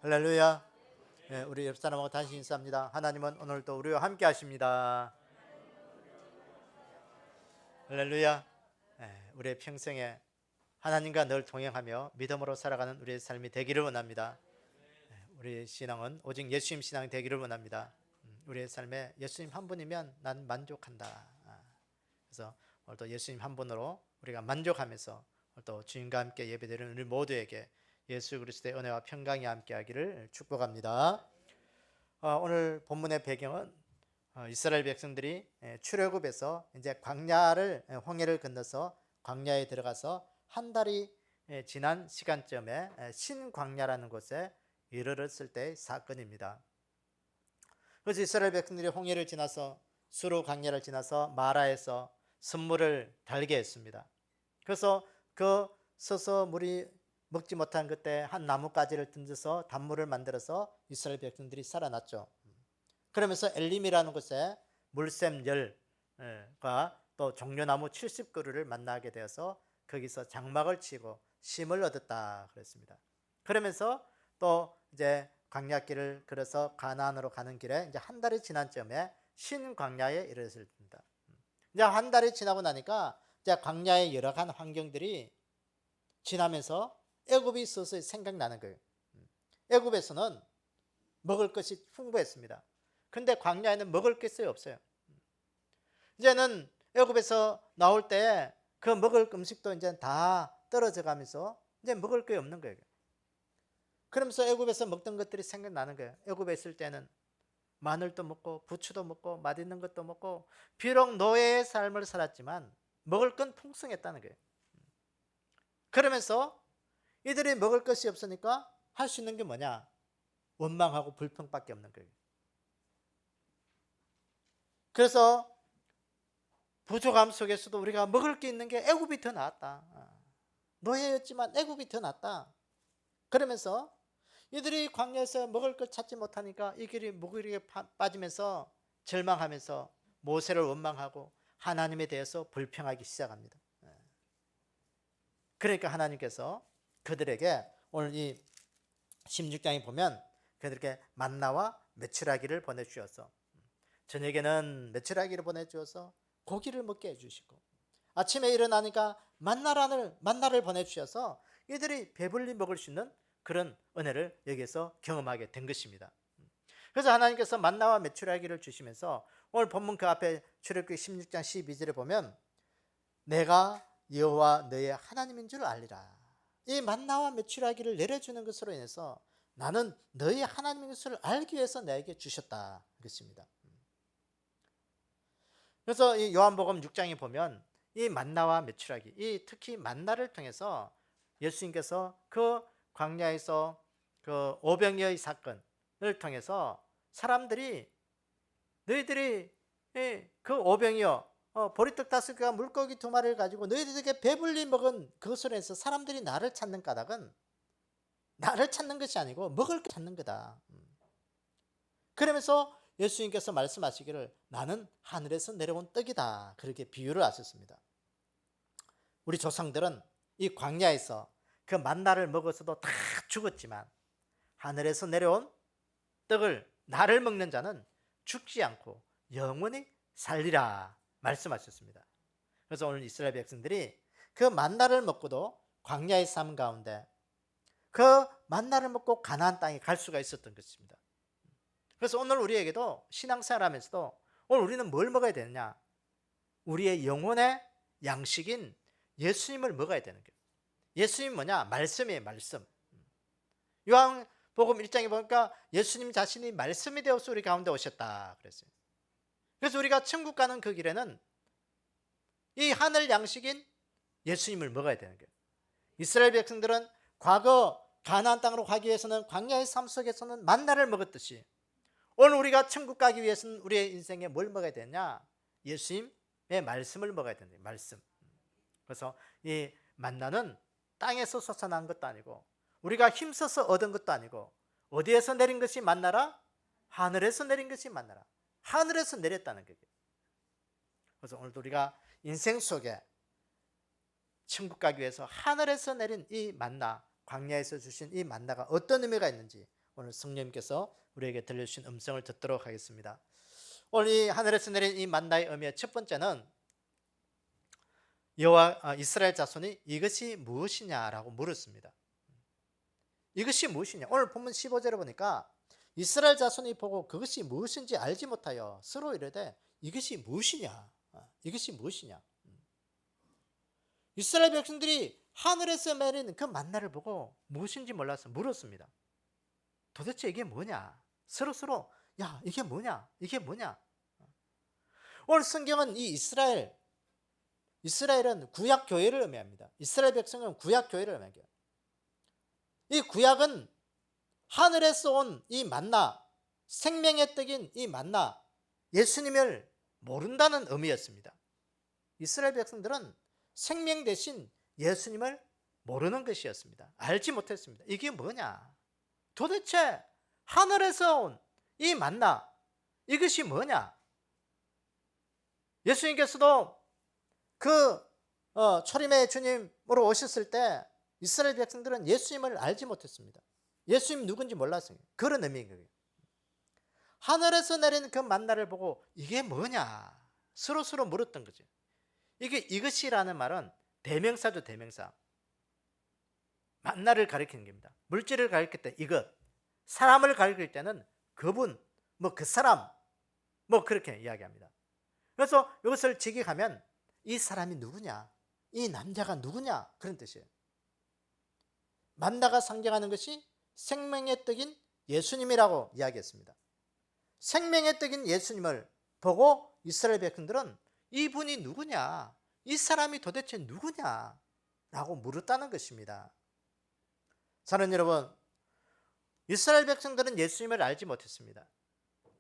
할렐루야. 예, 우리 옆 사람하고 다시 인사합니다. 하나님은 오늘도 우리와 함께 하십니다. 할렐루야. 예, 우리의 평생에 하나님과 늘 동행하며 믿음으로 살아가는 우리의 삶이 되기를 원합니다. 우리의 신앙은 오직 예수님 신앙이 되기를 원합니다. 우리의 삶에 예수님 한 분이면 난 만족한다. 그래서 오늘도 예수님 한 분으로 우리가 만족하면서 또 주님과 함께 예배드리는 우리 모두에게 예수 그리스도의 은혜와 평강이 함께하기를 축복합니다. 오늘 본문의 배경은 이스라엘 백성들이 출애굽에서 이제 홍해를 건너서 광야에 들어가서 한 달이 지난 시간쯤에 신광야라는 곳에 이르렀을 때의 사건입니다. 그래서 이스라엘 백성들이 홍해를 지나서 수르 광야를 지나서 마라에서 선물을 달게 했습니다. 그래서 그 서서 물이 먹지 못한 그때 한 나뭇가지를 던져서 단물을 만들어서 이스라엘 백성들이 살아났죠. 그러면서 엘림이라는 곳에 물샘 열과 또 종려나무 70그루를 만나게 되어서 거기서 장막을 치고 쉼을 얻었다 그랬습니다. 그러면서 또 이제 광야길을 걸어서 가나안으로 가는 길에 이제 한 달이 지난 쯤에 신광야에 이르렀습니다. 이제 한 달이 지나고 나니까 이제 광야의 여러 간 환경들이 지나면서 애굽이 서서히 생각나는 거예요. 애굽에서는 먹을 것이 풍부했습니다. 근데 광야에는 먹을 것이 없어요. 이제는 애굽에서 나올 때 그 먹을 음식도 이제 다 떨어져 가면서 이제 먹을 게 없는 거예요. 그러면서 애굽에서 먹던 것들이 생각나는 거예요. 애굽에 있을 때는 마늘도 먹고 부추도 먹고 맛있는 것도 먹고 비록 노예의 삶을 살았지만 먹을 건 풍성했다는 거예요. 그러면서 이들이 먹을 것이 없으니까 할 수 있는 게 뭐냐? 원망하고 불평밖에 없는 거예요. 그래서 부족함 속에서도 우리가 먹을 게 있는 게 애굽이 더 낫다. 노예였지만 애굽이 더 낫다. 그러면서 이들이 광야에서 먹을 걸 찾지 못하니까 이 길이 무기력에 빠지면서 절망하면서 모세를 원망하고 하나님에 대해서 불평하기 시작합니다. 그러니까 하나님께서 그들에게 오늘 이 16장에 보면 그들에게 만나와 메추라기를 보내주셔서 저녁에는 메추라기를 보내주셔서 고기를 먹게 해주시고 아침에 일어나니까 만나를 보내주셔서 이들이 배불리 먹을 수 있는 그런 은혜를 여기서 경험하게 된 것입니다. 그래서 하나님께서 만나와 메추라기를 주시면서 오늘 본문 그 앞에 출애굽기 16장 12절에 보면 내가 여호와 너의 하나님인 줄 알리라. 이 만나와 메추라기를 내려주는 것으로 인해서 나는 너의 하나님인 것을 알기 위해서 내게 주셨다 그것입니다. 그래서 이 요한복음 6장에 보면 이 만나와 메추라기, 이 특히 만나를 통해서 예수님께서 그 광야에서 그 오병이어의 사건을 통해서 사람들이 너희들이 그 오병이어 보리떡 5개와 물고기 2마리를 가지고 너희들에게 배불리 먹은 그것으로 해서 사람들이 나를 찾는 까닭은 나를 찾는 것이 아니고 먹을 걸 찾는 거다. 그러면서 예수님께서 말씀하시기를 나는 하늘에서 내려온 떡이다 그렇게 비유를 하셨습니다. 우리 조상들은 이 광야에서 그 만나를 먹어서도 다 죽었지만 하늘에서 내려온 떡을 나를 먹는 자는 죽지 않고 영원히 살리라 말씀하셨습니다. 그래서 오늘 이스라엘 백성들이 그 만나를 먹고도 광야의 삶 가운데 그 만나를 먹고 가나안 땅에 갈 수가 있었던 것입니다. 그래서 오늘 우리에게도 신앙생활하면서도 오늘 우리는 뭘 먹어야 되느냐? 우리의 영혼의 양식인 예수님을 먹어야 되는 거예요. 예수님 뭐냐? 말씀이에요. 말씀. 요한복음 1장에 보니까 예수님 자신이 말씀이 되어서 우리 가운데 오셨다 그랬어요. 그래서 우리가 천국 가는 그 길에는 이 하늘 양식인 예수님을 먹어야 되는 거예요. 이스라엘 백성들은 과거 가나안 땅으로 가기 위해서는 광야의 삶 속에서는 만나를 먹었듯이 오늘 우리가 천국 가기 위해서는 우리의 인생에 뭘 먹어야 되냐? 예수님의 말씀을 먹어야 된다. 말씀. 그래서 이 만나는 땅에서 솟아난 것도 아니고 우리가 힘써서 얻은 것도 아니고 어디에서 내린 것이 만나라? 하늘에서 내린 것이 만나라. 하늘에서 내렸다는 거예요. 그래서 오늘도 우리가 인생 속에 천국 가기 위해서 하늘에서 내린 이 만나, 광야에서 주신 이 만나가 어떤 의미가 있는지 오늘 성령님께서 우리에게 들려주신 음성을 듣도록 하겠습니다. 오늘 이 하늘에서 내린 이 만나의 의미의 첫 번째는 이스라엘 자손이 이것이 무엇이냐라고 물었습니다. 이것이 무엇이냐? 오늘 본문 15절에 보니까 이스라엘 자손이 보고 그것이 무엇인지 알지 못하여 서로 이르되 이것이 무엇이냐? 이것이 무엇이냐? 이스라엘 백성들이 하늘에서 내린 그 만나를 보고 무엇인지 몰라서 물었습니다. 도대체 이게 뭐냐? 서로 야, 이게 뭐냐? 이게 뭐냐? 오늘 성경은 이 이스라엘은 구약 교회를 의미합니다. 이스라엘 백성은 구약 교회를 의미해요. 이 구약은 하늘에서 온 이 만나, 생명의 떡인 이 만나, 예수님을 모른다는 의미였습니다. 이스라엘 백성들은 생명 대신 예수님을 모르는 것이었습니다. 알지 못했습니다. 이게 뭐냐? 도대체 하늘에서 온 이 만나, 이것이 뭐냐? 예수님께서도 그 초림의 주님으로 오셨을 때 이스라엘 백성들은 예수님을 알지 못했습니다. 예수님 누군지 몰랐어요. 그런 의미인 거예요. 하늘에서 내린 그 만나를 보고 이게 뭐냐? 서로 물었던 거죠. 이것이라는 말은 대명사죠, 대명사. 만나를 가리키는 겁니다. 물질을 가리킬 때 이것, 사람을 가리킬 때는 그분, 그 사람, 그렇게 이야기합니다. 그래서 이것을 직역하면 이 사람이 누구냐? 이 남자가 누구냐? 그런 뜻이에요. 만나가 상징하는 것이 생명의 떡인 예수님이라고 이야기했습니다. 생명의 떡인 예수님을 보고 이스라엘 백성들은 이분이 누구냐? 이 사람이 도대체 누구냐? 라고 물었다는 것입니다. 사랑하는 여러분, 이스라엘 백성들은 예수님을 알지 못했습니다.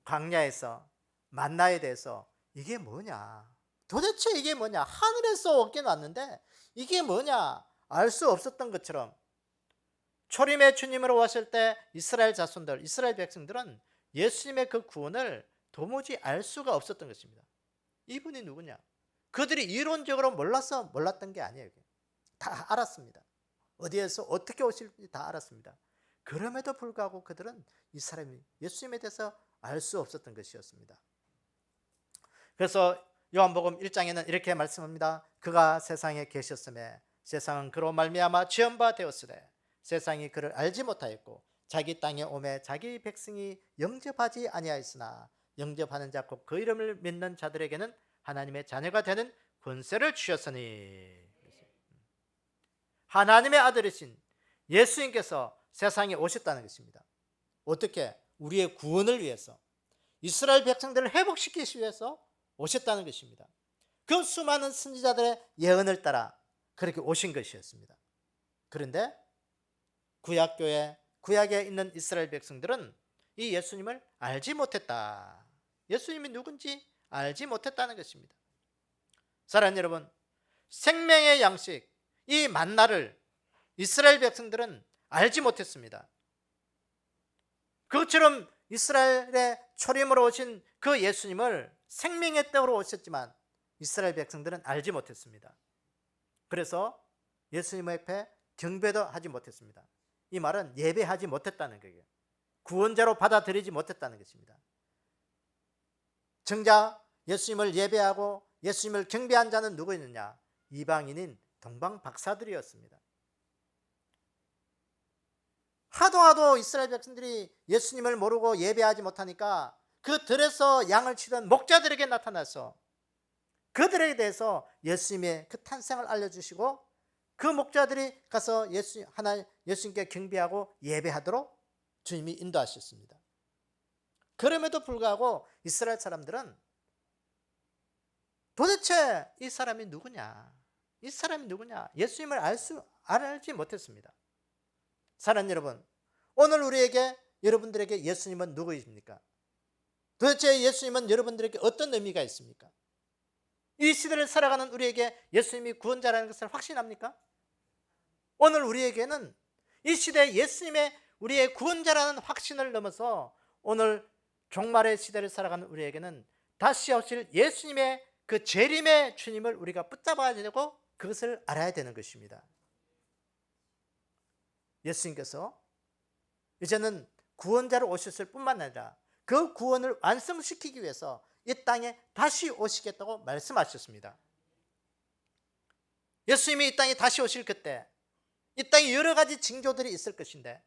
광야에서 만나에 대해서 이게 뭐냐? 도대체 이게 뭐냐? 하늘에서 오긴 왔는데 이게 뭐냐? 알 수 없었던 것처럼 초림의 주님으로 왔을 때 이스라엘 자손들, 이스라엘 백성들은 예수님의 그 구원을 도무지 알 수가 없었던 것입니다. 이분이 누구냐? 그들이 이론적으로 몰랐던 게 아니에요. 다 알았습니다. 어디에서 어떻게 오실지 다 알았습니다. 그럼에도 불구하고 그들은 이 사람이 예수님에 대해서 알 수 없었던 것이었습니다. 그래서 요한복음 1장에는 이렇게 말씀합니다. 그가 세상에 계셨음에 세상은 그로 말미암아 지은 바 되었으되 세상이 그를 알지 못하였고 자기 땅에 오매 자기 백성이 영접하지 아니하였으나 영접하는 자 곧 그 이름을 믿는 자들에게는 하나님의 자녀가 되는 권세를 주셨으니 하나님의 아들이신 예수님께서 세상에 오셨다는 것입니다. 어떻게? 우리의 구원을 위해서, 이스라엘 백성들을 회복시키기 위해서 오셨다는 것입니다. 그 수많은 선지자들의 예언을 따라 그렇게 오신 것이었습니다. 그런데 구약에 있는 이스라엘 백성들은 이 예수님을 알지 못했다. 예수님이 누군지 알지 못했다는 것입니다. 사랑하는 여러분, 생명의 양식, 이 만나를 이스라엘 백성들은 알지 못했습니다. 그것처럼 이스라엘의 초림으로 오신 그 예수님을 생명의 떡으로 오셨지만 이스라엘 백성들은 알지 못했습니다. 그래서 예수님 앞에 경배도 하지 못했습니다. 이 말은 예배하지 못했다는 거예요. 구원자로 받아들이지 못했다는 것입니다. 정작 예수님을 예배하고 예수님을 경배한 자는 누구였느냐? 이방인인 동방 박사들이었습니다. 하도 이스라엘 백성들이 예수님을 모르고 예배하지 못하니까 그 들에서 양을 치던 목자들에게 나타나서 그들에 대해서 예수님의 그 탄생을 알려주시고 그 목자들이 가서 예수님께 경배하고 예배하도록 주님이 인도하셨습니다. 그럼에도 불구하고 이스라엘 사람들은 도대체 이 사람이 누구냐? 이 사람이 누구냐? 예수님을 알지 못했습니다. 사랑하는 여러분, 오늘 여러분들에게 예수님은 누구이십니까? 도대체 예수님은 여러분들에게 어떤 의미가 있습니까? 이 시대를 살아가는 우리에게 예수님이 구원자라는 것을 확신합니까? 오늘 우리에게는 이 시대에 예수님의 우리의 구원자라는 확신을 넘어서 오늘 종말의 시대를 살아가는 우리에게는 다시 오실 예수님의 그 재림의 주님을 우리가 붙잡아야 되고 그것을 알아야 되는 것입니다. 예수님께서 이제는 구원자로 오셨을 뿐만 아니라 그 구원을 완성시키기 위해서 이 땅에 다시 오시겠다고 말씀하셨습니다. 예수님이 이 땅에 다시 오실 그때 이 땅에 여러 가지 징조들이 있을 것인데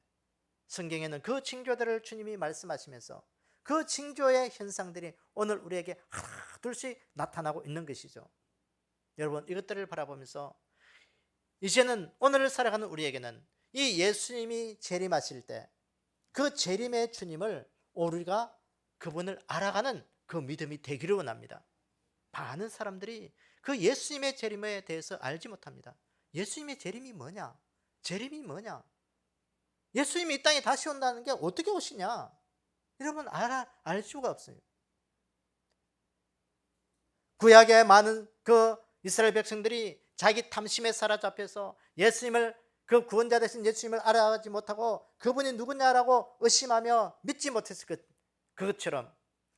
성경에는 그 징조들을 주님이 말씀하시면서 그 징조의 현상들이 오늘 우리에게 하나둘씩 나타나고 있는 것이죠. 여러분, 이것들을 바라보면서 이제는 오늘을 살아가는 우리에게는 이 예수님이 재림하실 때 그 재림의 주님을 우리가 그분을 알아가는 그 믿음이 되기를 원합니다. 많은 사람들이 그 예수님의 재림에 대해서 알지 못합니다. 예수님의 재림이 뭐냐? 재림이 뭐냐? 예수님이 이 땅에 다시 온다는 게 어떻게 오시냐? 여러분, 알 수가 없어요. 구약의 많은 그 이스라엘 백성들이 자기 탐심에 사로잡혀서 예수님을, 그 구원자 되신 예수님을 알아가지 못하고 그분이 누구냐라고 의심하며 믿지 못했을 그것처럼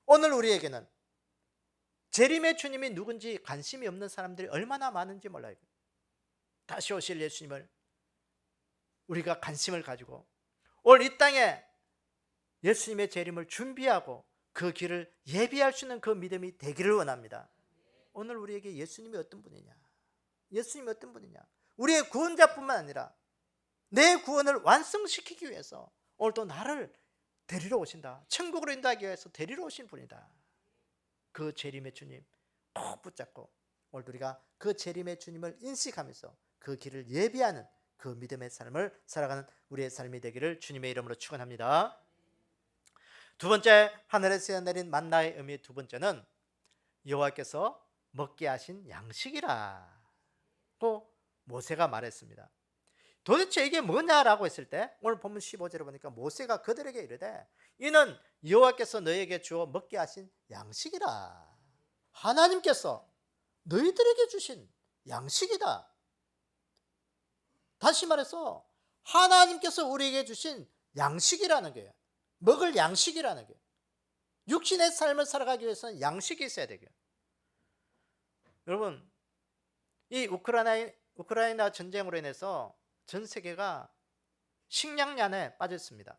오늘 우리에게는 재림의 주님이 누군지 관심이 없는 사람들이 얼마나 많은지 몰라요. 다시 오실 예수님을 우리가 관심을 가지고 오늘 이 땅에 예수님의 재림을 준비하고 그 길을 예비할 수 있는 그 믿음이 되기를 원합니다. 오늘 우리에게 예수님이 어떤 분이냐? 예수님이 어떤 분이냐? 우리의 구원자뿐만 아니라 내 구원을 완성시키기 위해서 오늘도 나를 데리러 오신다. 천국으로 인도하기 위해서 데리러 오신 분이다. 그 재림의 주님 꼭 붙잡고 오늘 우리가 그 재림의 주님을 인식하면서 그 길을 예비하는 그 믿음의 삶을 살아가는 우리의 삶이 되기를 주님의 이름으로 축원합니다. 두 번째, 하늘에서 내린 만나의 의미 두 번째는 여호와께서 먹게 하신 양식이라고 모세가 말했습니다. 도대체 이게 뭐냐라고 했을 때 오늘 본문 15절에 보니까 모세가 그들에게 이르되 이는 여호와께서 너희에게 주어 먹게 하신 양식이라. 하나님께서 너희들에게 주신 양식이다. 다시 말해서 하나님께서 우리에게 주신 양식이라는 거예요. 먹을 양식이라는 거예요. 육신의 삶을 살아가기 위해서는 양식이 있어야 되고요. 여러분, 이 우크라이나 전쟁으로 인해서 전 세계가 식량난에 빠졌습니다.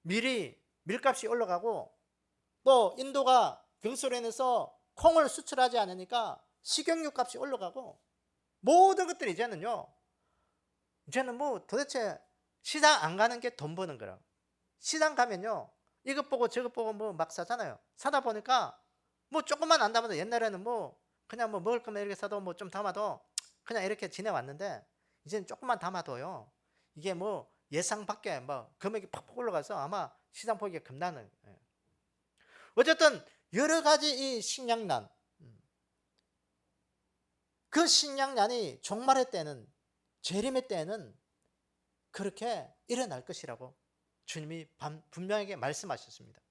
밀값이 올라가고 또 인도가 그것으로 인해서 콩을 수출하지 않으니까 식용유 값이 올라가고 모든 것들이 이제는 뭐 도대체 시장 안 가는 게 돈 버는 거라고. 시장 가면요 이것 보고 저것 보고 뭐 막 사잖아요. 사다 보니까 뭐 조금만 안 담아도 옛날에는 뭐 그냥 뭐 먹을 거면 이렇게 사도 뭐 좀 담아도 그냥 이렇게 지내왔는데 이제는 조금만 담아도요 이게 뭐 예상 밖에 뭐 금액이 팍팍 올라가서 아마 시장 포기가 겁나는 거예요. 어쨌든 여러 가지 이 식량난, 그 식량난이 종말의 때는, 재림의 때는 그렇게 일어날 것이라고 주님이 분명하게 말씀하셨습니다.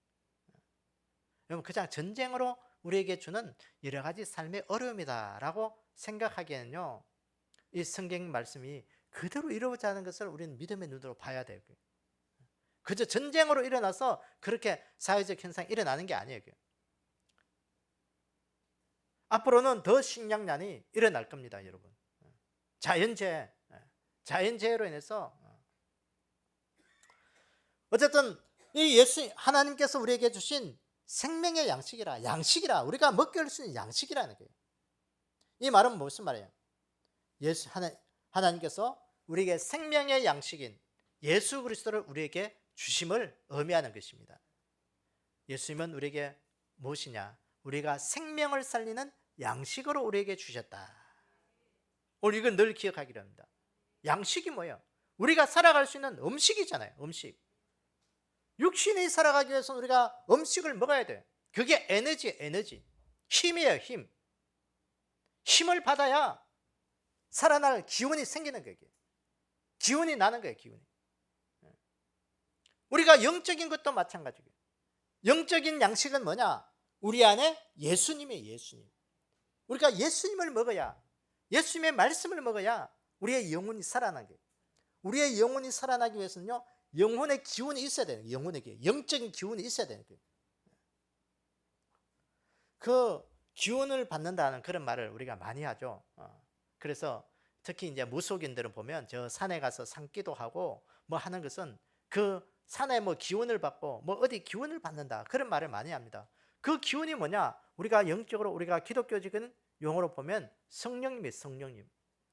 여러분, 그냥 전쟁으로 우리에게 주는 여러 가지 삶의 어려움이다라고 생각하기에는요 이 성경 말씀이 그대로 이루어지는 것을 우리는 믿음의 눈으로 봐야 돼요. 그저 전쟁으로 일어나서 그렇게 사회적 현상이 일어나는 게 아니에요. 앞으로는 더 식량난이 일어날 겁니다, 여러분. 자연재해로 인해서. 어쨌든 이 하나님께서 우리에게 주신 생명의 양식이라 우리가 먹게 할 수 있는 양식이라는 거예요. 이 말은 무슨 말이에요? 하나님께서 우리에게 생명의 양식인 예수 그리스도를 우리에게 주심을 의미하는 것입니다. 예수님은 우리에게 무엇이냐? 우리가 생명을 살리는 양식으로 우리에게 주셨다. 오늘 이건 늘 기억하기로 합니다. 양식이 뭐예요? 우리가 살아갈 수 있는 음식이잖아요. 음식. 육신이 살아가기 위해서는 우리가 음식을 먹어야 돼요. 그게 에너지. 힘이에요, 힘. 힘을 받아야 살아날 기운이 생기는 거예요. 기운이 나는 거예요, 기운이. 우리가 영적인 것도 마찬가지예요. 영적인 양식은 뭐냐? 우리 안에 예수님이에요, 예수님. 우리가 예수님을 먹어야, 예수님의 말씀을 먹어야 우리의 영혼이 살아나게. 우리의 영혼이 살아나기 위해서는요, 영혼의 기운이 있어야 되는 거예요. 영적인 기운이 있어야 되는 거예요. 그 기운을 받는다는 그런 말을 우리가 많이 하죠. 그래서 특히 이제 무속인들은 보면 저 산에 가서 산기도 하고 뭐 하는 것은 그 산에 뭐 기운을 받고 뭐 어디 기운을 받는다 그런 말을 많이 합니다. 그 기운이 뭐냐? 우리가 영적으로 우리가 기독교적인 용어로 보면 성령님이에요.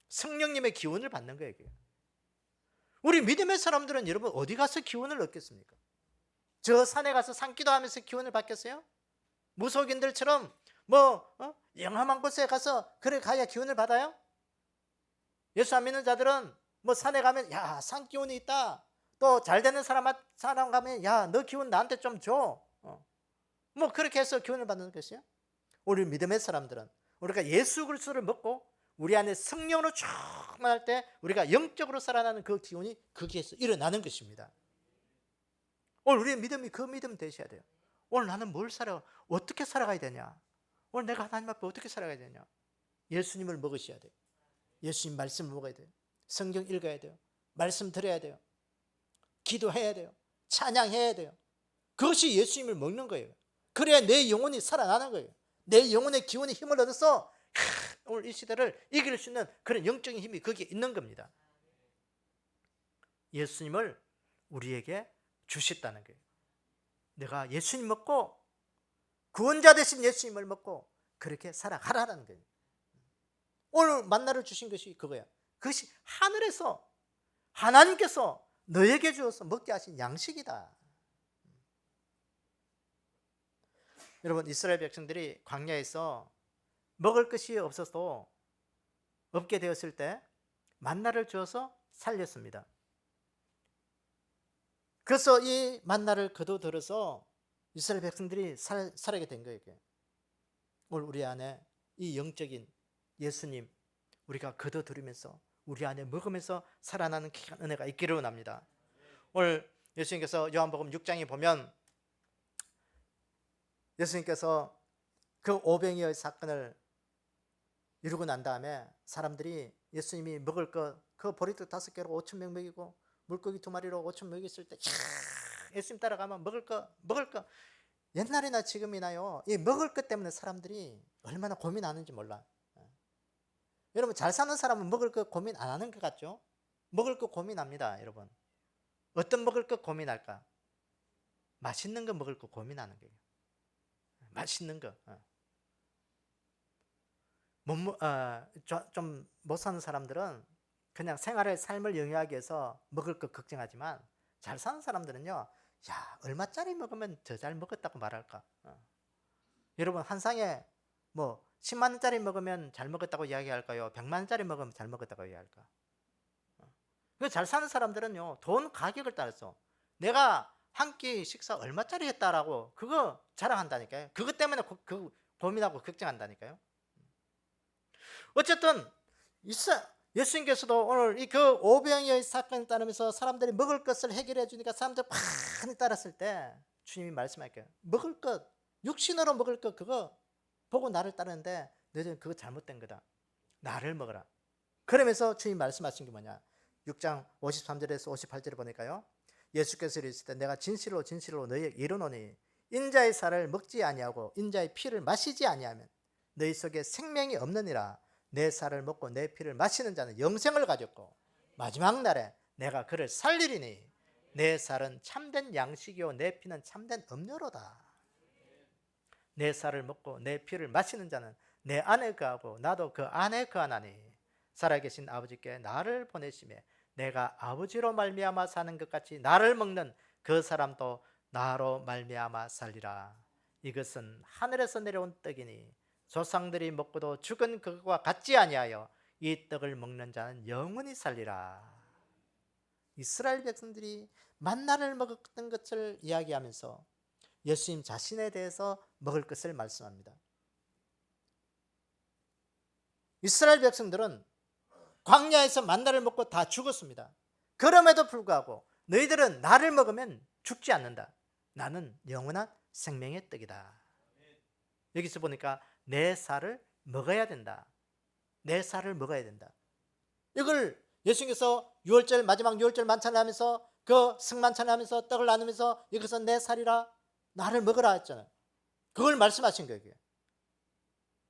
성령님의 기운을 받는 거예요. 우리 믿음의 사람들은 여러분 어디 가서 기운을 얻겠습니까? 저 산에 가서 산기도하면서 기운을 받겠어요? 무속인들처럼 뭐 영험한 곳에 가서 그래 가야 기운을 받아요? 예수 안 믿는 자들은 뭐 산에 가면 야, 산 기운이 있다. 또 잘 되는 사람 가면 야, 너 기운 나한테 좀 줘. 뭐 그렇게 해서 기운을 받는 것이요. 우리 믿음의 사람들은 우리가 예수 그리스도를 먹고 우리 안에 성령으로 충만할 때 우리가 영적으로 살아나는 그 기운이 거기에서 일어나는 것입니다. 오늘 우리의 믿음이 그 믿음 되셔야 돼요. 오늘 나는 뭘 어떻게 살아가야 되냐? 오늘 내가 하나님 앞에 어떻게 살아가야 되냐? 예수님을 먹으셔야 돼요. 예수님 말씀을 먹어야 돼요. 성경 읽어야 돼요. 말씀 들어야 돼요. 기도해야 돼요. 찬양해야 돼요. 그것이 예수님을 먹는 거예요. 그래야 내 영혼이 살아나는 거예요. 내 영혼의 기운이 힘을 얻어서 오늘 이 시대를 이길 수 있는 그런 영적인 힘이 거기에 있는 겁니다. 예수님을 우리에게 주셨다는 거예요. 내가 예수님 먹고 구원자 되신 예수님을 먹고 그렇게 살아가라는 거예요. 오늘 만나를 주신 것이 그거야. 그것이 하늘에서 하나님께서 너에게 주어서 먹게 하신 양식이다. 여러분, 이스라엘 백성들이 광야에서 먹을 것이 없어서 없게 되었을 때 만나를 주어서 살렸습니다. 그래서 이 만나를 거둬들어서 이스라엘 백성들이 살게 된 거예요. 오늘 우리 안에 이 영적인 예수님 우리가 거둬들이면서 우리 안에 먹으면서 살아나는 귀한 은혜가 있기를 원합니다. 오늘 예수님께서 요한복음 6장에 보면 예수님께서 그 오병이어의 사건을 이루고 난 다음에 사람들이 예수님이 먹을 것 그 보리떡 5개로 5,000명 먹이고 물고기 2마리로 5,000명 먹였을 때 예수님 따라가면 먹을 거 옛날이나 지금이나요, 이 먹을 것 때문에 사람들이 얼마나 고민하는지 몰라. 여러분, 잘 사는 사람은 먹을 거 고민 안 하는 것 같죠? 먹을 거 고민합니다. 여러분, 어떤 먹을 거 고민할까? 맛있는 거 먹을 거 고민하는 거예요. 맛있는 거. 좀 못 사는 사람들은 그냥 생활의 삶을 영위하기 위해서 먹을 거 걱정하지만 잘 사는 사람들은요, 야, 얼마짜리 먹으면 저 잘 먹었다고 말할까? 여러분, 한 상에 뭐 10만 원짜리 먹으면 잘 먹었다고 이야기할까요? 100만 원짜리 먹으면 잘 먹었다고 이야기할까? 잘 사는 사람들은요, 돈 가격을 따라서 내가 한 끼 식사 얼마짜리 했다라고 그거 자랑한다니까요. 그것 때문에 고민하고 걱정한다니까요. 어쨌든 예수님께서도 오늘 그 오병이어의 사건을 따르면서 사람들이 먹을 것을 해결해 주니까 사람들 많이 따랐을 때 주님이 말씀할게요. 먹을 것, 육신으로 먹을 것 그거 보고 나를 따르는데 너희들은 그거 잘못된 거다. 나를 먹어라. 그러면서 주님이 말씀하신 게 뭐냐? 6장 53절에서 58절에 보니까요, 예수께서 이르실 때 내가 진실로 너희에게 이르노니 인자의 살을 먹지 아니하고 인자의 피를 마시지 아니하면 너희 속에 생명이 없느니라. 내 살을 먹고 내 피를 마시는 자는 영생을 가졌고 마지막 날에 내가 그를 살리리니 내 살은 참된 양식이요 내 피는 참된 음료로다. 내 살을 먹고 내 피를 마시는 자는 내 안에 거하고 나도 그 안에 거하나니 살아계신 아버지께 나를 보내심에 내가 아버지로 말미암아 사는 것 같이 나를 먹는 그 사람도 나로 말미암아 살리라. 이것은 하늘에서 내려온 떡이니 조상들이 먹고도 죽은 그것과 같지 아니하여 이 떡을 먹는 자는 영원히 살리라. 이스라엘 백성들이 만나를 먹었던 것을 이야기하면서 예수님 자신에 대해서 먹을 것을 말씀합니다. 이스라엘 백성들은 광야에서 만나를 먹고 다 죽었습니다. 그럼에도 불구하고 너희들은 나를 먹으면 죽지 않는다. 나는 영원한 생명의 떡이다. 여기서 보니까 내 살을 먹어야 된다. 내 살을 먹어야 된다. 이걸 예수님께서 마지막 6월절 만찬을 하면서 그 승만찬을 하면서 떡을 나누면서 이것은 내 살이라 나를 먹으라 했잖아요. 그걸 말씀하신 거예요.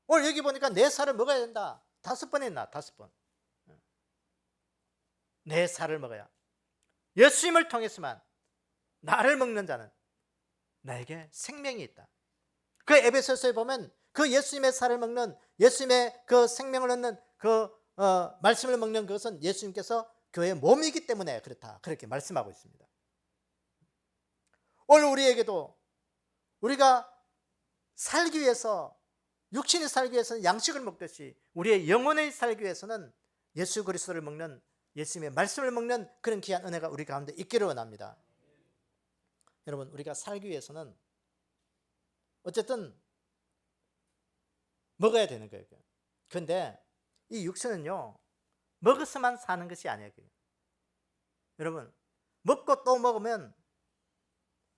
오늘 여기 보니까 내 살을 먹어야 된다. 5번 했나? 5번. 내 살을 먹어야. 예수님을 통해서만 나를 먹는 자는 나에게 생명이 있다. 그 에베소서에 보면 그 예수님의 살을 먹는, 예수님의 그 생명을 얻는 그 말씀을 먹는 그것은 예수님께서 교회의 몸이기 때문에 그렇다, 그렇게 말씀하고 있습니다. 오늘 우리에게도 우리가 살기 위해서, 육신이 살기 위해서는 양식을 먹듯이 우리의 영혼이 살기 위해서는 예수 그리스도를 먹는, 예수님의 말씀을 먹는 그런 귀한 은혜가 우리 가운데 있기를 원합니다. 여러분, 우리가 살기 위해서는 어쨌든 먹어야 되는 거예요. 그런데 이 육신은요, 먹어서만 사는 것이 아니에요. 여러분, 먹고 또 먹으면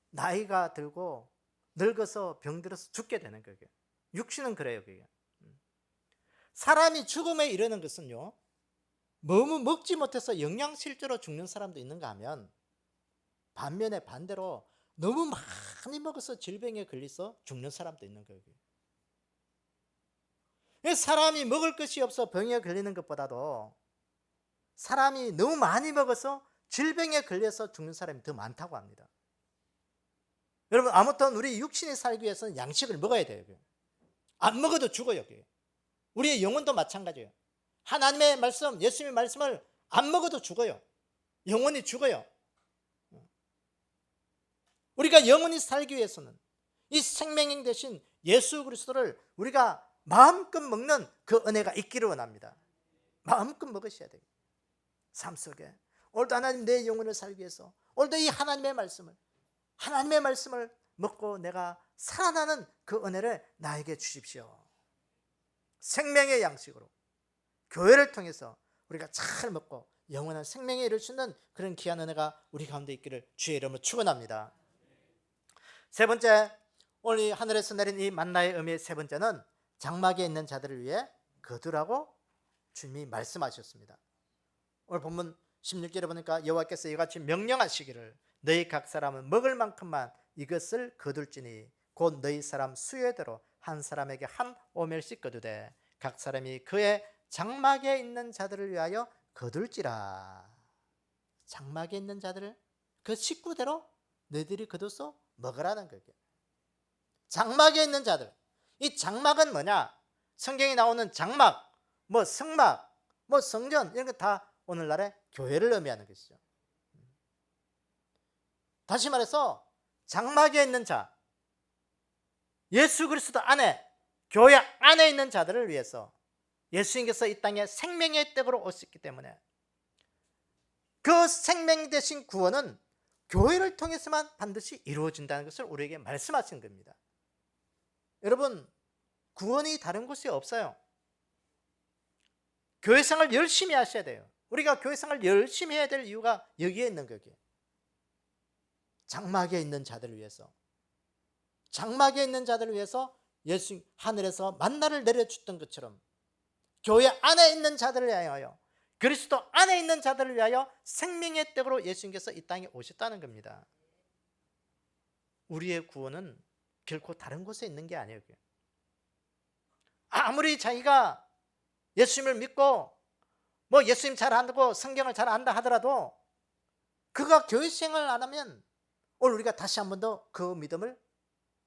나이가 들고 늙어서 병들어서 죽게 되는 거예요. 육신은 그래요. 그게. 사람이 죽음에 이르는 것은요, 너무 먹지 못해서 영양실조로 죽는 사람도 있는가 하면, 반면에 반대로 너무 많이 먹어서 질병에 걸려서 죽는 사람도 있는 거예요. 사람이 먹을 것이 없어 병에 걸리는 것보다도 사람이 너무 많이 먹어서 질병에 걸려서 죽는 사람이 더 많다고 합니다. 여러분, 아무튼 우리 육신이 살기 위해서는 양식을 먹어야 돼요. 안 먹어도 죽어요. 우리의 영혼도 마찬가지예요. 하나님의 말씀, 예수님의 말씀을 안 먹어도 죽어요. 영혼이 죽어요. 우리가 영원히 살기 위해서는 이 생명인 대신 예수 그리스도를 우리가 마음껏 먹는 그 은혜가 있기를 원합니다. 마음껏 먹으셔야 돼요. 삶 속에 오늘도 하나님, 내 영혼을 살기 위해서 오늘도 이 하나님의 말씀을 먹고 내가 살아나는 그 은혜를 나에게 주십시오. 생명의 양식으로 교회를 통해서 우리가 잘 먹고 영원한 생명에 이를 수 있는 그런 귀한 은혜가 우리 가운데 있기를 주의 이름으로 축원합니다. 세 번째, 오늘 하늘에서 내린 이 만나의 의미의 세 번째는 장막에 있는 자들을 위해 거두라고 주님이 말씀하셨습니다. 오늘 본문 16절에 보니까 여호와께서 이같이 명령하시기를 너희 각 사람은 먹을 만큼만 이것을 거둘지니 곧 너희 사람 수요대로 한 사람에게 한 오멜씩 거두되 각 사람이 그의 장막에 있는 자들을 위하여 거둘지라. 장막에 있는 자들을 그 식구대로 너희들이 거둬서 먹으라는 거예요. 장막에 있는 자들, 이 장막은 뭐냐? 성경에 나오는 장막, 뭐 성막, 뭐 성전, 이런 거 다 오늘날의 교회를 의미하는 것이죠. 다시 말해서 장막에 있는 자, 예수 그리스도 안에, 교회 안에 있는 자들을 위해서 예수님께서 이 땅에 생명의 떡으로 오셨기 때문에 그 생명 대신 구원은 교회를 통해서만 반드시 이루어진다는 것을 우리에게 말씀하신 겁니다. 여러분, 구원이 다른 곳에 없어요. 교회생활 열심히 하셔야 돼요. 우리가 교회생활 열심히 해야 될 이유가 여기에 있는 거예요. 장막에 있는 자들을 위해서, 장막에 있는 자들을 위해서 예수 하늘에서 만나를 내려주던 것처럼 교회 안에 있는 자들을 위하여, 그리스도 안에 있는 자들을 위하여 생명의 떡으로 예수님께서 이 땅에 오셨다는 겁니다. 우리의 구원은 결코 다른 곳에 있는 게 아니에요. 아무리 자기가 예수님을 믿고 뭐 예수님 잘 안다고 성경을 잘 안다 하더라도 그가 교회 생활을 안 하면 오늘 우리가 다시 한 번 더 그 믿음을,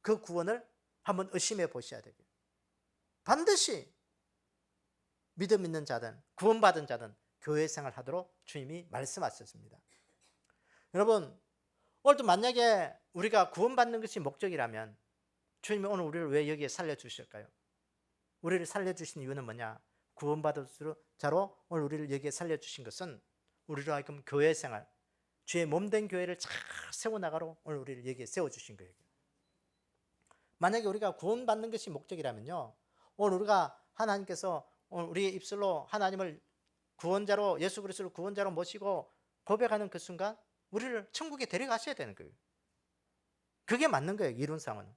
그 구원을 한번 의심해 보셔야 돼요. 반드시 믿음 있는 자든 구원받은 자든 교회 생활을 하도록 주님이 말씀하셨습니다. 여러분, 오늘도 만약에 우리가 구원받는 것이 목적이라면 주님이 오늘 우리를 왜 여기에 살려주실까요? 우리를 살려주신 이유는 뭐냐? 구원받은 자로 오늘 우리를 여기에 살려주신 것은 우리로 하여금 교회 생활, 주의 몸된 교회를 잘 세워나가로 오늘 우리를 여기에 세워주신 거예요. 만약에 우리가 구원받는 것이 목적이라면요, 오늘 우리가 하나님께서 오늘 우리의 입술로 하나님을 구원자로, 예수 그리스도를 구원자로 모시고 고백하는 그 순간 우리를 천국에 데려가셔야 되는 거예요. 그게 맞는 거예요, 이론상은.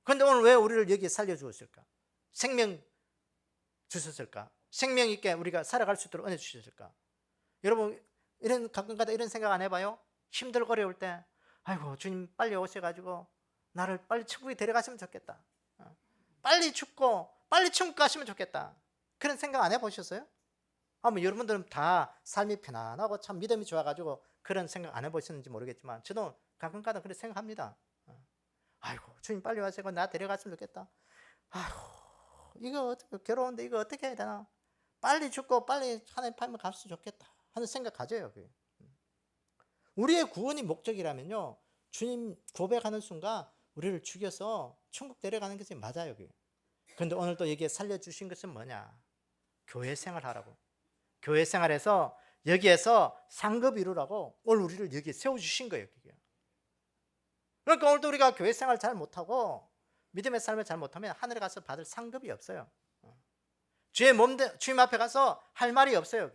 그런데 오늘 왜 우리를 여기에 살려주었을까? 생명 주셨을까? 생명 있게 우리가 살아갈 수 있도록 은혜 주셨을까? 여러분, 가끔가다 이런 생각 안 해봐요? 힘들고 어려울 때, 아이고 주님 빨리 오셔가지고 나를 빨리 천국에 데려가시면 좋겠다, 빨리 죽고 빨리 천국 가시면 좋겠다, 그런 생각 안 해보셨어요? 아마 여러분들은 다 삶이 편안하고 참 믿음이 좋아가지고 그런 생각 안 해보셨는지 모르겠지만 저도 가끔가다 그렇게 생각합니다. 아이고 주님 빨리 와서 나 데려갔으면 좋겠다. 아이고 이거 어떻게 괴로운데 이거 어떻게 해야 되나? 빨리 죽고 빨리 하나님 팔면 갔으면 좋겠다 하는 생각 가져요. 우리의 구원이 목적이라면요, 주님 고백하는 순간 우리를 죽여서 천국 데려가는 것이 맞아요. 그런데 오늘 또 여기에 살려주신 것은 뭐냐? 교회 생활하라고. 교회 생활에서 여기에서 상급 이루라고 오늘 우리를 여기에 세워주신 거예요. 그러니까 오늘도 우리가 교회 생활 잘 못하고 믿음의 삶을 잘 못하면 하늘에 가서 받을 상급이 없어요. 주님 앞에 가서 할 말이 없어요.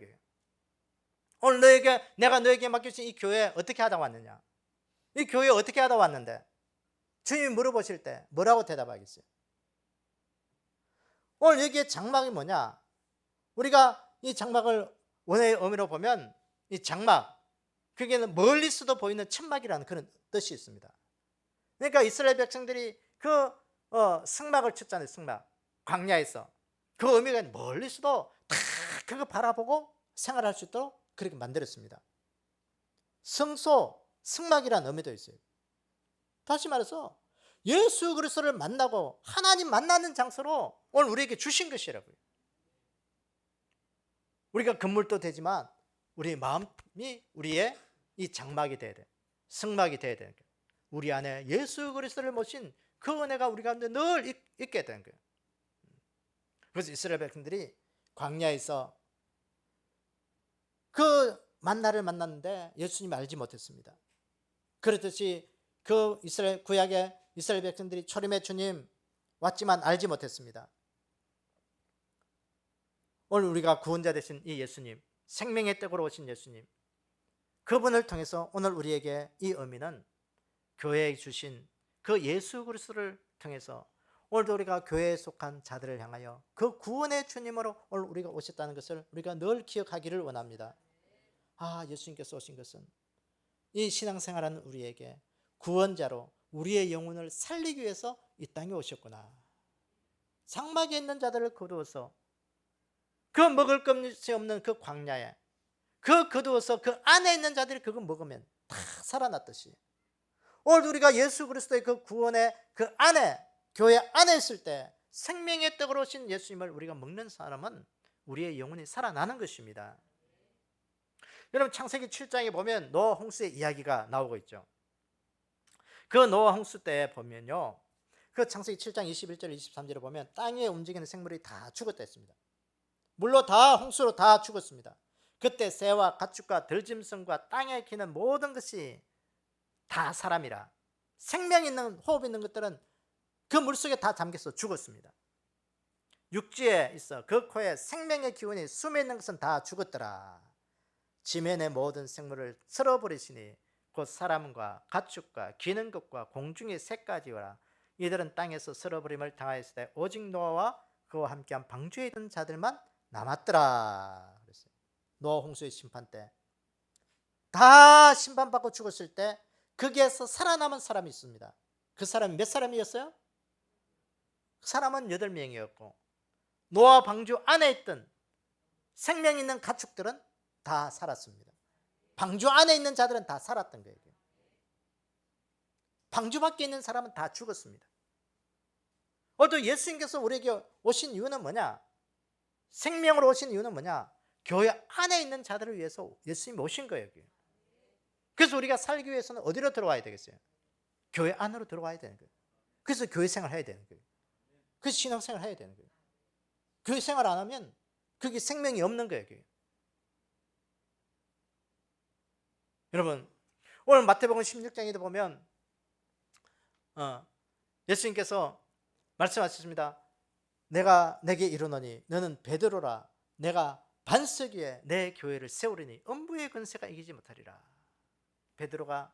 오늘 내가 너에게 맡겨진 이 교회 어떻게 하다 왔느냐? 이 교회 어떻게 하다 왔는데? 주님이 물어보실 때 뭐라고 대답하겠어요? 오늘 여기에 장막이 뭐냐? 우리가 이 장막을 원어의 의미로 보면 이 장막, 그게는 멀리서도 보이는 천막이라는 그런 뜻이 있습니다. 그러니까 이스라엘 백성들이 그 승막을 쳤잖아요. 승막, 광야에서. 그 의미가 멀리서도 다 그거 바라보고 생활할 수 있도록 그렇게 만들었습니다. 성소, 승막이라는 의미도 있어요. 다시 말해서 예수 그리스도를 만나고 하나님 만나는 장소로 오늘 우리에게 주신 것이라고요. 우리가 건물도 되지만 우리 마음이 우리의 이 장막이 돼야 돼. 승막이 돼야 되는 거예요. 우리 안에 예수 그리스도를 모신 그 은혜가 우리 가운데 늘 있게 되는 거예요. 그래서 이스라엘 백성들이 광야에서 그 만나를 만났는데 예수님 알지 못했습니다. 그렇듯이 그 이스라엘 구약의 이스라엘 백성들이 초림의 주님 왔지만 알지 못했습니다. 오늘 우리가 구원자 되신 이 예수님, 생명의 떡으로 오신 예수님, 그분을 통해서 오늘 우리에게 이 의미는 교회에 주신 그 예수 그리스도를 통해서 오늘도 우리가 교회에 속한 자들을 향하여 그 구원의 주님으로 오늘 우리가 오셨다는 것을 우리가 늘 기억하기를 원합니다. 예수님께서 오신 것은 이 신앙생활하는 우리에게 구원자로 우리의 영혼을 살리기 위해서 이 땅에 오셨구나. 장막에 있는 자들을 거두어서 그 먹을 것이 없는 그 광야에 거두어서 그 안에 있는 자들이 그거 먹으면 다 살아났듯이 오늘 우리가 예수 그리스도의 그 구원의 그 안에 교회 안에 있을 때 생명의 떡으로 오신 예수님을 우리가 먹는 사람은 우리의 영혼이 살아나는 것입니다. 여러분 창세기 7장에 보면 노아 홍수의 이야기가 나오고 있죠. 그 노아 홍수 때 보면요, 그 창세기 7장 21절 23절에 보면 땅에 움직이는 생물이 다 죽었다 했습니다. 물로 다 홍수로 다 죽었습니다. 그때 새와 가축과 들짐승과 땅에 기는 모든 것이 다 사람이라 생명 있는 호흡 있는 것들은 그 물속에 다 잠겨서 죽었습니다. 육지에 있어 그 코에 생명의 기운이 숨에 있는 것은 다 죽었더라. 지면의 모든 생물을 쓸어버리시니 곧 사람과 가축과 기는 것과 공중의 새까지와 이들은 땅에서 쓸어버림을 당하였을 때 오직 노아와 그와 함께한 방주에 있던 자들만 남았더라. 그랬어요. 노아 홍수의 심판 때 다 심판받고 죽었을 때 거기에서 살아남은 사람이 있습니다. 그 사람이 몇 사람이었어요? 그 사람은 8명이었고 노아 방주 안에 있던 생명 있는 가축들은 다 살았습니다. 방주 안에 있는 자들은 다 살았던 거예요. 방주 밖에 있는 사람은 다 죽었습니다. 오늘도 예수님께서 우리에게 오신 이유는 뭐냐? 생명으로 오신 이유는 뭐냐? 교회 안에 있는 자들을 위해서 예수님이 오신 거예요. 그래서 우리가 살기 위해서는 어디로 들어와야 되겠어요? 교회 안으로 들어와야 되는 거예요. 그래서 교회 생활 해야 되는 거예요. 그래서 신앙생활 해야 되는 거예요. 교회 생활 안 하면 그게 생명이 없는 거예요. 여러분 오늘 마태복음 16장에도 보면 예수님께서 말씀하셨습니다. 내가 내게 이르노니 너는 베드로라. 내가 반석 위에 내 교회를 세우리니 음부의 권세가 이기지 못하리라. 베드로가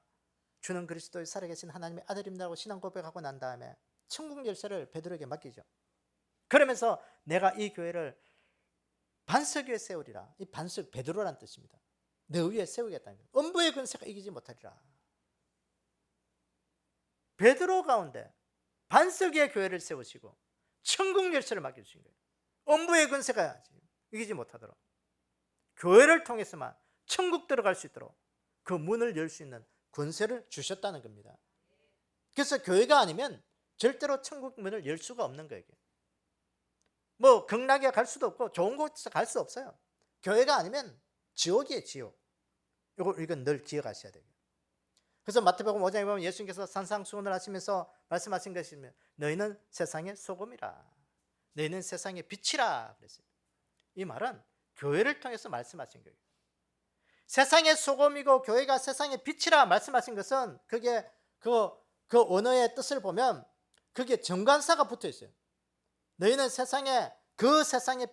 주는 그리스도의 살아계신 하나님의 아들입니다라고 신앙 고백하고 난 다음에 천국 열쇠를 베드로에게 맡기죠. 그러면서 내가 이 교회를 반석 위에 세우리라. 이 반석 베드로란 뜻입니다. 내 위에 세우겠다는 거예요. 음부의 권세가 이기지 못하리라. 베드로 가운데 반석 위에 교회를 세우시고 천국 열쇠를 맡겨주신 거예요. 음부의 권세가 이기지 못하도록 교회를 통해서만 천국 들어갈 수 있도록 그 문을 열 수 있는 권세를 주셨다는 겁니다. 그래서 교회가 아니면 절대로 천국 문을 열 수가 없는 거예요. 뭐 극락에 갈 수도 없고 좋은 곳에 갈 수 없어요. 교회가 아니면 지옥이에요, 지옥. 이건 늘 기억하셔야 돼요. 그래서 마태복음 5장에 보면 예수님께서 산상수훈을 하시면서 말씀하신 것이면 너희는 세상의 소금이라, 너희는 세상의 빛이라 그랬어요. 이 말은 교회를 통해서 말씀하신 거예요. 세상의 소금이고 교회가 세상의 빛이라 말씀하신 것은 그게 그 언어의 뜻을 보면 그게 정관사가 붙어 있어요. 너희는 세상의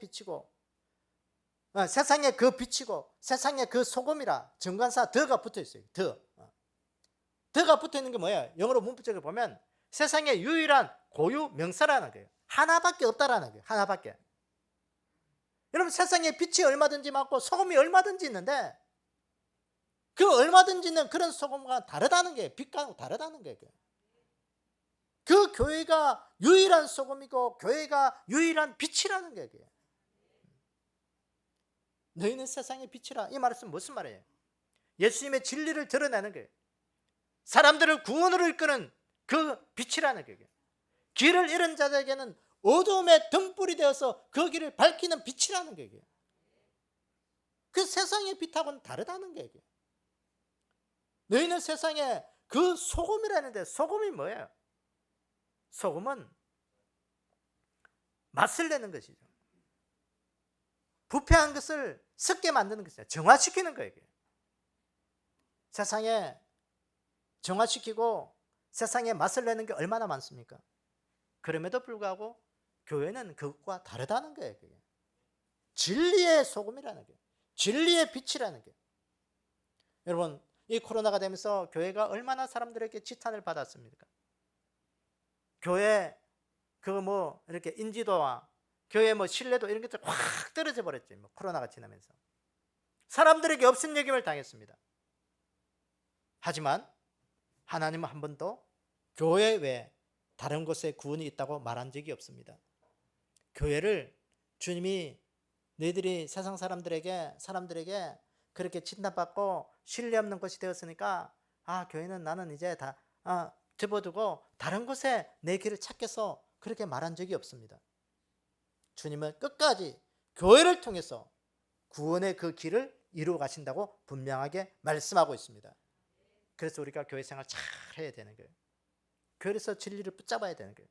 빛이고 세상의 그 빛이고 세상의 그 소금이라 정관사 더가 붙어 있어요. 더가 붙어 있는 게 뭐예요? 영어로 문법적으로 보면 세상의 유일한 고유 명사라는 거예요. 하나밖에 없다라는 거예요. 하나밖에. 여러분 세상에 빛이 얼마든지 많고 소금이 얼마든지 있는데 그 얼마든지 있는 그런 소금과 다르다는 게 빛과 다르다는 거예요. 그 교회가 유일한 소금이고 교회가 유일한 빛이라는 거예요. 너희는 세상의 빛이라. 이 말은 무슨 말이에요? 예수님의 진리를 드러내는 거예요. 사람들을 구원으로 이끄는 그 빛이라는 거예요. 길을 잃은 자들에게는 어두움의 등불이 되어서 그 길을 밝히는 빛이라는 거예요. 그 세상의 빛하고는 다르다는 거예요. 너희는 세상에 그 소금이라는데 소금이 뭐예요? 소금은 맛을 내는 것이죠. 부패한 것을 썩게 만드는 것이죠. 정화시키는 거예요. 세상에 정화시키고 세상에 맛을 내는 게 얼마나 많습니까? 그럼에도 불구하고 교회는 그것과 다르다는 거예요. 그게. 진리의 소금이라는 거예요. 진리의 빛이라는 거예요. 여러분 이 코로나가 되면서 교회가 얼마나 사람들에게 지탄을 받았습니까? 교회 이렇게 인지도와 교회 신뢰도 이런 것들 확 떨어져 버렸죠. 코로나가 지나면서 사람들에게 없은 여김을 당했습니다. 하지만 하나님은 한 번도 교회 외에 다른 곳에 구원이 있다고 말한 적이 없습니다. 교회를 주님이 너희들이 세상 사람들에게 그렇게 진단받고 신뢰 없는 곳이 되었으니까 교회는 나는 이제 다 접어두고 다른 곳에 내 길을 찾겠어 그렇게 말한 적이 없습니다. 주님은 끝까지 교회를 통해서 구원의 그 길을 이루어 가신다고 분명하게 말씀하고 있습니다. 그래서 우리가 교회 생활 잘 해야 되는 거예요. 그래서 진리를 붙잡아야 되는 거예요.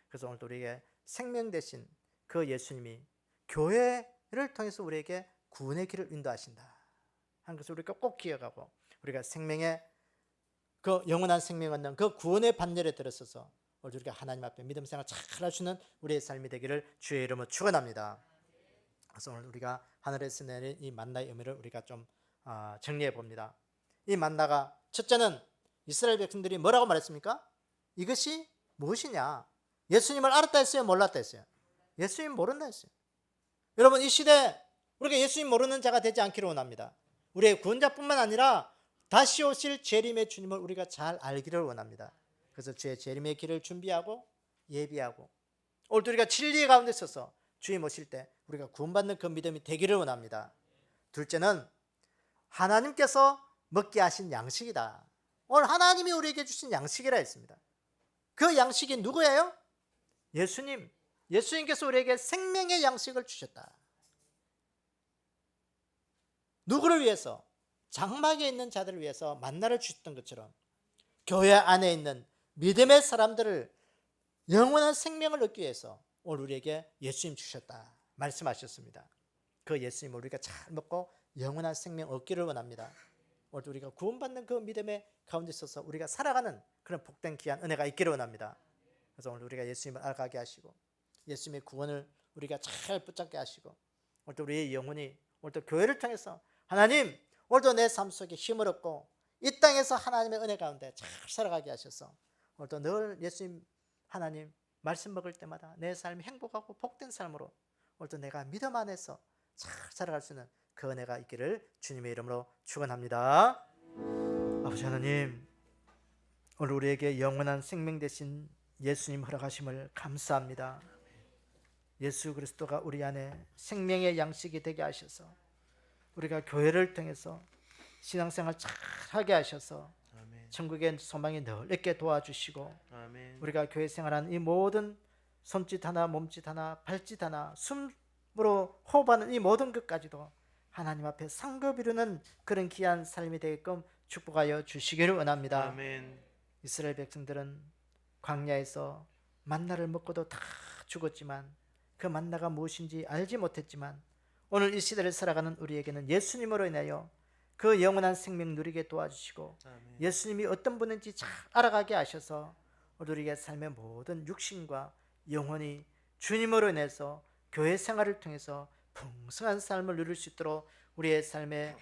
그래서 오늘도 우리에게 생명 되신 그 예수님이 교회를 통해서 우리에게 구원의 길을 인도하신다 하는 것을 우리가 꼭 기억하고 우리가 생명의 그 영원한 생명 얻는 그 구원의 반열에 들어서서 우리가 하나님 앞에 믿음 생활 잘 할 수 있는 우리의 삶이 되기를 주의 이름으로 축원합니다. 그래서 오늘 우리가 하늘에서 내린 이 만나의 의미를 우리가 좀 정리해 봅니다. 이 만나가 첫째는 이스라엘 백성들이 뭐라고 말했습니까? 이것이 무엇이냐? 예수님을 알았다 했어요? 몰랐다 했어요? 예수님 모른다 했어요. 여러분 이 시대 우리가 예수님 모르는 자가 되지 않기를 원합니다. 우리의 구원자뿐만 아니라 다시 오실 재림의 주님을 우리가 잘 알기를 원합니다. 그래서 주의 재림의 길을 준비하고 예비하고 오늘도 우리가 진리의 가운데 서서 주님 오실 때 우리가 구원받는 그 믿음이 되기를 원합니다. 둘째는 하나님께서 먹게 하신 양식이다. 오늘 하나님이 우리에게 주신 양식이라 했습니다. 그 양식이 누구예요? 예수님. 예수님께서 우리에게 생명의 양식을 주셨다. 누구를 위해서? 장막에 있는 자들을 위해서 만나를 주셨던 것처럼 교회 안에 있는 믿음의 사람들을 영원한 생명을 얻기 위해서 오늘 우리에게 예수님 주셨다 말씀하셨습니다. 그 예수님을 우리가 잘 먹고 영원한 생명 얻기를 원합니다. 오늘 우리가 구원받는 그 믿음의 가운데 있어서 우리가 살아가는 그런 복된 귀한 은혜가 있기를 원합니다. 그래서 오늘 우리가 예수님을 알아가게 하시고 예수님의 구원을 우리가 잘 붙잡게 하시고 오늘도 우리의 영혼이 오늘도 교회를 통해서 하나님 오늘도 내 삶 속에 힘을 얻고 이 땅에서 하나님의 은혜 가운데 잘 살아가게 하셔서 오늘도 늘 예수님 하나님 말씀 먹을 때마다 내 삶이 행복하고 복된 삶으로 오늘도 내가 믿음 안에서 잘 살아갈 수 있는 그 은혜가 있기를 주님의 이름으로 축원합니다. 아버지 하나님 오늘 우리에게 영원한 생명 되신 예수님 허락하심을 감사합니다. 예수 그리스도가 우리 안에 생명의 양식이 되게 하셔서 우리가 교회를 통해서 신앙생활 잘 하게 하셔서 아멘. 천국의 소망이 늘 있게 도와주시고 아멘. 우리가 교회 생활하는 이 모든 손짓 하나 몸짓 하나 발짓 하나 숨으로 호흡하는 이 모든 것까지도 하나님 앞에 상급 이루는 그런 귀한 삶이 되게끔 축복하여 주시기를 원합니다. 아멘. 이스라엘 백성들은 광야에서 만나를 먹고도 다 죽었지만 그 만나가 무엇인지 알지 못했지만 오늘 이 시대를 살아가는 우리에게는 예수님으로 인하여 그 영원한 생명 누리게 도와주시고 아멘. 예수님이 어떤 분인지 잘 알아가게 하셔서 우리의 삶의 모든 육신과 영혼이 주님으로 인해서 교회 생활을 통해서 풍성한 삶을 누릴 수 있도록 우리의 삶에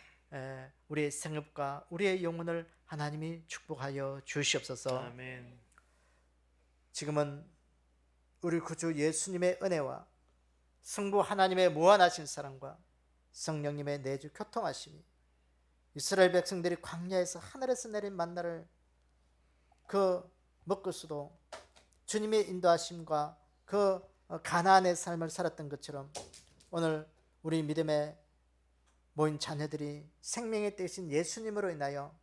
우리의 생업과 우리의 영혼을 하나님이 축복하여 주시옵소서. 아멘. 지금은 우리 구주 예수님의 은혜와 성부 하나님의 무한하신 사랑과 성령님의 내주 교통하심이 이스라엘 백성들이 광야에서 하늘에서 내린 만나를 그 먹고서도 주님의 인도하심과 그 가나안의 삶을 살았던 것처럼 오늘 우리 믿음의 모인 자녀들이 생명의 대신 예수님으로 인하여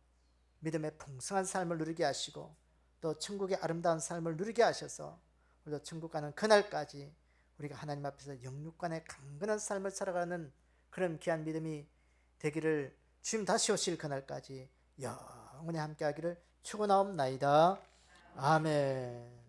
믿음의 풍성한 삶을 누리게 하시고 또 천국의 아름다운 삶을 누리게 하셔서 우리도 천국 가는 그날까지 우리가 하나님 앞에서 영육간의 강건한 삶을 살아가는 그런 귀한 믿음이 되기를 주님 다시 오실 그날까지 영원히 함께하기를 축원하옵나이다. 아멘.